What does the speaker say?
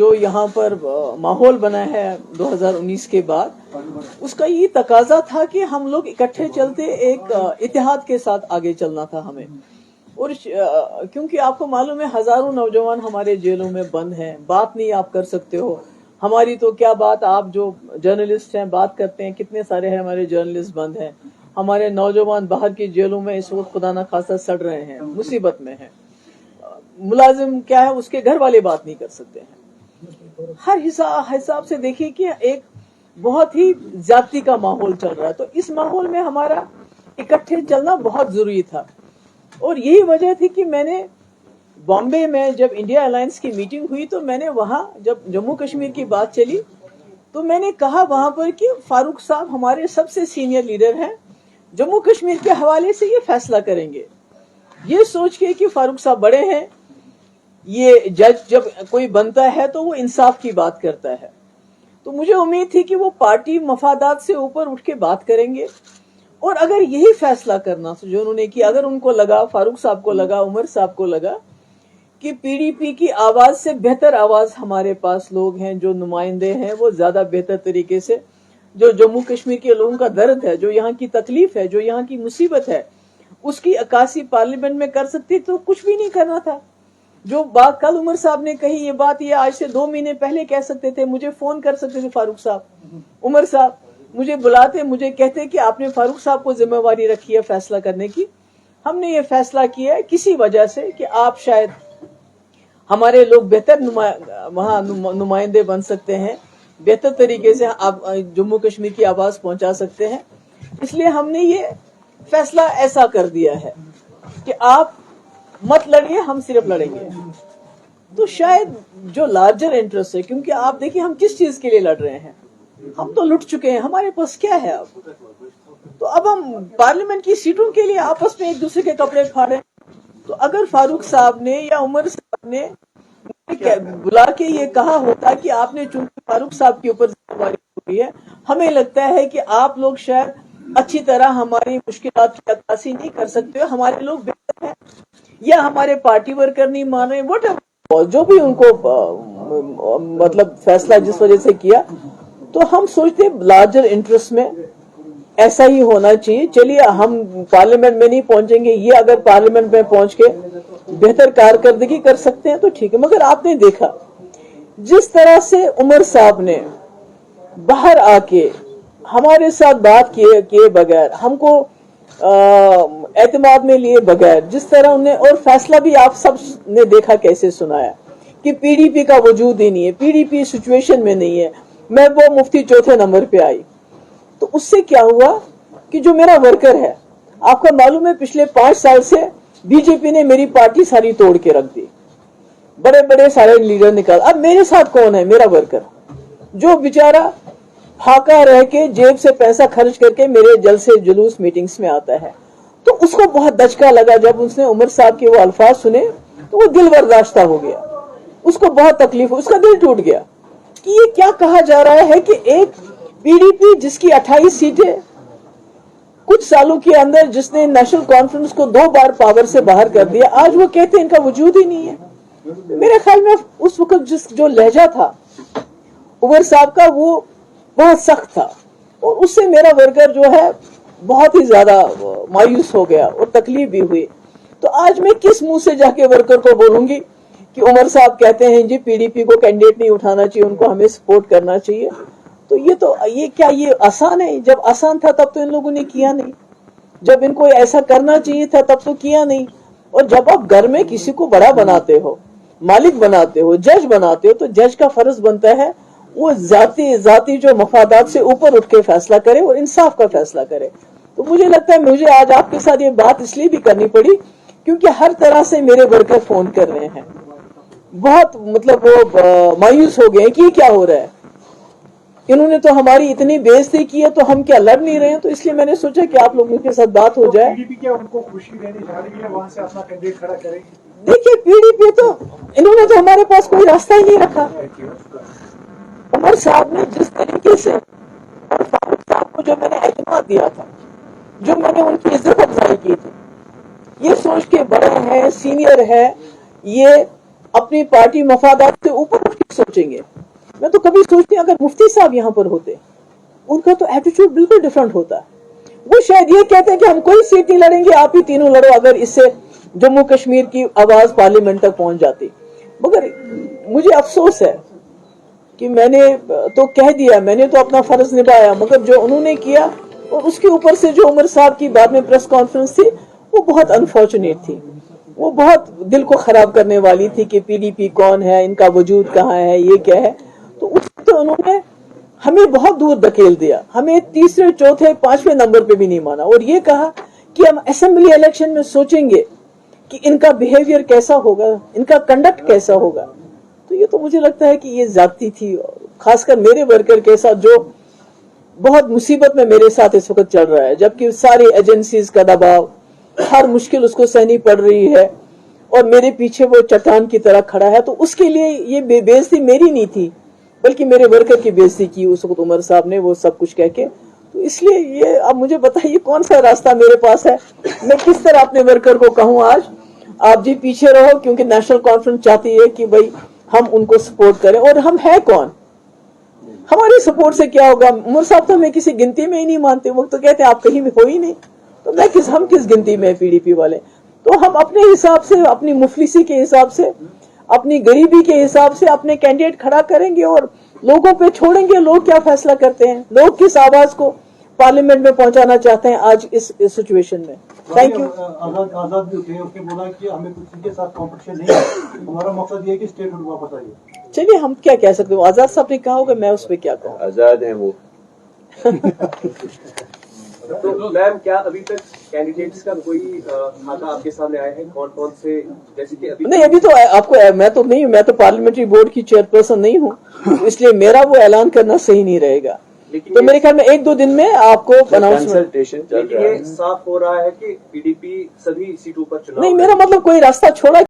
جو यहाँ पर माहौल बना है 2019 के बाद, उसका ये तकाजा था कि हम लोग इकट्ठे चलते, एक इतिहाद के साथ आगे चलना था हमें। और क्योंकि आपको मालूम है हजारों नौजवान हमारे जेलों में बंद हैं, बात नहीं आप कर सकते हो। हमारी तो क्या बात, आप जो जर्नलिस्ट हैं बात करते हैं, कितने सारे हैं हमारे जर्नलिस्ट बंद हैं। हमारे नौजवान बाहर की जेलों में इस वक्त खुदा ना खासा सड़ रहे हैं, मुसीबत में हैं। मुलाजिम क्या है, उसके घर वाले बात नहीं कर सकते हैं। हर हिसाब से देखिए कि एक बहुत ही ज्यादती का माहौल चल रहा है। तो इस माहौल में हमारा इकट्ठे चलना बहुत जरूरी था। और यही वजह थी कि मैंने बॉम्बे में जब इंडिया अलायंस की मीटिंग हुई, तो मैंने वहां जब जम्मू कश्मीर की बात चली तो मैंने कहा वहां पर कि फारूक साहब हमारे सबसे सीनियर लीडर हैं, जम्मू कश्मीर के हवाले से ये फैसला करेंगे। ये सोच के कि फारूक साहब बड़े हैं, ये जज जब कोई बनता है तो वो इंसाफ की बात करता है। तो मुझे उम्मीद थी कि वो पार्टी मफादात से ऊपर उठ के बात करेंगे। और अगर यही फैसला करना जो उन्होंने किया, अगर उनको लगा, फारूक साहब को लगा, उमर साहब को लगा कि पीडीपी की आवाज से बेहतर आवाज हमारे पास लोग हैं, जो नुमाइंदे हैं, वो ज्यादा बेहतर तरीके से जो जम्मू कश्मीर के लोगों का दर्द है, जो यहाँ की तकलीफ है, जो यहाँ की मुसीबत है, उसकी अक्कासी पार्लियामेंट में कर सकती, तो कुछ भी नहीं करना था। जो बात कल उमर साहब ने कही, ये बात ये आज से 2 महीने पहले कह सकते थे, मुझे फोन कर सकते थे फारूक साहब, उमर साहब मुझे बुलाते, मुझे कहते कि आपने फारूक साहब को जिम्मेवारी रखी है फैसला करने की। हमने ये फैसला किया है किसी वजह से कि आप शायद हमारे लोग बेहतर वहां नुमाइंदे बन सकते हैं, बेहतर तरीके से आप जम्मू कश्मीर की आवाज पहुंचा सकते हैं। इसलिए हमने ये फैसला ऐसा कर दिया है कि आप मत लड़िए, हम सिर्फ लड़ेंगे। तो शायद जो लार्जर इंटरेस्ट है, क्योंकि आप देखिए हम किस चीज के लिए लड़ रहे हैं, हम तो लुट चुके हैं, हमारे पास क्या है अब। तो अब हम पार्लियामेंट की सीटों के लिए आपस में एक दूसरे के कपड़े फाड़े। तो अगर फारूक साहब ने या उमर साहब ने बुला के ये कहा होता कि आपने चूंकि फारूक साहब के ऊपर जिम्मेवारी हुई है, हमें लगता है कि आप लोग शायद अच्छी तरह हमारी मुश्किलात की अक्कासी नहीं कर सकते हो, हमारे लोग बेहतर हैं, या हमारे पार्टी वर्कर नहीं मान रहे, वट जो भी उनको मतलब फैसला जिस वजह से किया। तो हम सोचते लार्जर इंटरेस्ट में ऐसा ही होना चाहिए। चलिए हम पार्लियामेंट में नहीं पहुंचेंगे, ये अगर पार्लियामेंट में पहुंच के बेहतर कारकर्दगी कर सकते हैं तो ठीक है। मगर आपने देखा जिस तरह से उमर साहब ने बाहर आके हमारे साथ बात किए बगैर, हमको एतमाद में लिए बगैर, जिस तरह उन्हें, और फैसला भी आप सब ने देखा कैसे सुनाया कि पीडीपी का वजूद ही नहीं है, पीडीपी सिचुएशन में नहीं है, मैं वो मुफ्ती चौथे नंबर पे आई। तो उससे क्या हुआ कि जो मेरा वर्कर है, आपका मालूम है पिछले 5 साल से बीजेपी ने मेरी पार्टी सारी तोड़ के रख दी, बड़े बड़े सारे लीडर निकाल। अब मेरे साथ कौन है? मेरा वर्कर, जो बेचारा फाका रह के जेब से पैसा खर्च करके मेरे जलसे जुलूस मीटिंग्स में आता है। तो उसको बहुत दचका लगा जब उसने उमर साहब के वो अल्फाज सुने, तो वो दिल बर्दाश्ता हो गया, उसको बहुत तकलीफ, उसका दिल टूट गया कि ये क्या कहा जा रहा है कि एक पीडीपी जिसकी 28 सीटें कुछ सालों के अंदर, जिसने नेशनल कॉन्फ्रेंस को 2 बार पावर से बाहर कर दिया, आज वो कहते हैं इनका वजूद ही नहीं है। मेरे ख्याल में उस वक्त जो लहजा था उमर साहब का, वो बहुत सख्त था, और उससे मेरा वर्कर जो है बहुत ही ज्यादा मायूस हो गया और तकलीफ भी हुई। तो आज मैं किस मुंह से जाके वर्कर को बोलूंगी कि उमर साहब कहते हैं जी पीडीपी को कैंडिडेट नहीं उठाना चाहिए, उनको हमें सपोर्ट करना चाहिए। तो ये क्या ये आसान है? जब आसान था तब तो इन लोगों ने किया नहीं, जब इनको ऐसा करना चाहिए था तब तो किया नहीं। और जब आप घर में किसी को बड़ा बनाते हो, मालिक बनाते हो, जज बनाते हो, तो जज का फर्ज बनता है वो जाती जो मफादात से ऊपर उठ के फैसला करे और इंसाफ का फैसला करे। तो मुझे लगता है मुझे आज आपके साथ ये बात इसलिए भी करनी पड़ी क्योंकि हर तरह से मेरे वर्कर फोन कर रहे हैं, बहुत मतलब वो मायूस हो गए कि क्या हो रहा है, इन्होंने तो हमारी इतनी बेइज्जती की है, तो हम क्या लड़ नहीं रहे हैं। तो इसलिए मैंने सोचा कि आप लोगों के साथ बात हो जाए। पीडीपी क्या उनको खुशी देनी चाह रही है, वहां से अपना कैंडिडेट खड़ा करेगी? देखिए पीडीपी तो इन्होंने तो हमारे पास कोई रास्ता ही नहीं रखा। उमर साहब ने जिस तरीके से और फारूक साहब को जो मैंने एतमाद दिया था, जो मैंने उनकी इज्जत अफजाई की थी, ये सोच के बड़े हैं, सीनियर है, ये अपनी पार्टी मफादात से ऊपर उठ के سوچیں گے. میں تو کبھی سوچتی ہوں اگر مفتی صاحب یہاں پر ہوتے, ان کا تو ایٹیٹیوڈ بالکل ڈفرنٹ ہوتا ہے. وہ شاید یہ کہتے ہیں کہ ہم کوئی سیٹ نہیں لڑیں گے, آپ ہی تینوں لڑو, اگر اس سے جموں کشمیر کی آواز پارلیمنٹ تک پہنچ جاتی. مگر مجھے افسوس ہے کہ میں نے تو کہہ دیا, میں نے تو اپنا فرض نبھایا, مگر جو انہوں نے کیا, اور اس کے اوپر سے جو عمر صاحب کی بعد میں پریس کانفرنس تھی, وہ بہت انفارچونیٹ تھی, وہ بہت دل کو خراب کرنے والی تھی کہ پی ڈی پی کون ہے, ان کا وجود کہاں ہے, یہ کیا ہے. تو اس تو انہوں نے ہمیں بہت دور دھکیل دیا, ہمیں تیسرے چوتھے پانچویں نمبر پہ بھی نہیں مانا, اور یہ کہا کہ ہم اسمبلی الیکشن میں سوچیں گے کہ ان کا بیہیویئر کیسا ہوگا, ان کا کنڈکٹ کیسا ہوگا. تو یہ تو مجھے لگتا ہے کہ یہ زیادتی تھی, خاص کر میرے ورکر کے ساتھ جو بہت مصیبت میں میرے ساتھ اس وقت چل رہا ہے, جبکہ ساری ایجنسیز کا دباؤ, ہر مشکل اس کو سہنی پڑ رہی ہے, اور میرے پیچھے وہ چٹان کی طرح کھڑا ہے. تو اس کے لیے یہ بے عزتی میری نہیں تھی, بلکہ میرے ورکر کی بے عزتی کی اس وقت عمر صاحب نے, وہ سب کچھ کہہ کے. تو اس لیے یہ اب مجھے بتائیے کون سا راستہ میرے پاس ہے, میں کس طرح اپنے ورکر کو کہوں آج آپ جی پیچھے رہو, کیونکہ نیشنل کانفرنس چاہتی ہے کہ بھائی ہم ان کو سپورٹ کریں, اور ہم ہیں کون, ہماری سپورٹ سے کیا ہوگا. عمر صاحب تو ہمیں کسی گنتی میں ہی نہیں مانتے, وہ تو کہتے ہیں آپ کہیں بھی ہو ہی نہیں, تو ہم کس گنتی میں پی ڈی پی والے. تو ہم اپنے حساب سے, اپنی مفلسی کے حساب سے, اپنی غریبی کے حساب سے اپنے کینڈیڈیٹ کھڑا کریں گے, اور لوگوں پہ چھوڑیں گے لوگ کیا فیصلہ کرتے ہیں, لوگ کس آواز کو پارلیمنٹ میں پہنچانا چاہتے ہیں آج اس سچویشن میں. Thank you. آزاد بھی ہوتے ہیں, اس نے بولا کہ ہمیں کسی کے ساتھ کمپٹیشن نہیں ہے, ہمارا مقصد یہ ہے کہ اسٹیٹ ہوڈ واپس آئیے. چلیے ہم کیا کہہ سکتے ہیں, آزاد صاحب نے کہا ہوگا, میں اس پہ کیا کہوں. آزاد ہیں وہ. تو میم کیا ابھی تک کینڈیڈیٹس کا کوئی خاکہ آپ کے سامنے آئے ہیں, کون کون سے, جیسے کہ نہیں ابھی تو آپ کو, میں تو نہیں ہوں, میں تو پارلیمنٹری بورڈ کی چیئر پرسن نہیں ہوں, اس لیے میرا وہ اعلان کرنا صحیح نہیں رہے گا. تو میرے خیال میں 1-2 دن میں آپ کو اناؤنسمنٹ. لیکن یہ صاف ہو رہا ہے کہ پی ڈی پی سبھی سیٹوں پر چناؤ, نہیں میرا مطلب کوئی راستہ چھوڑا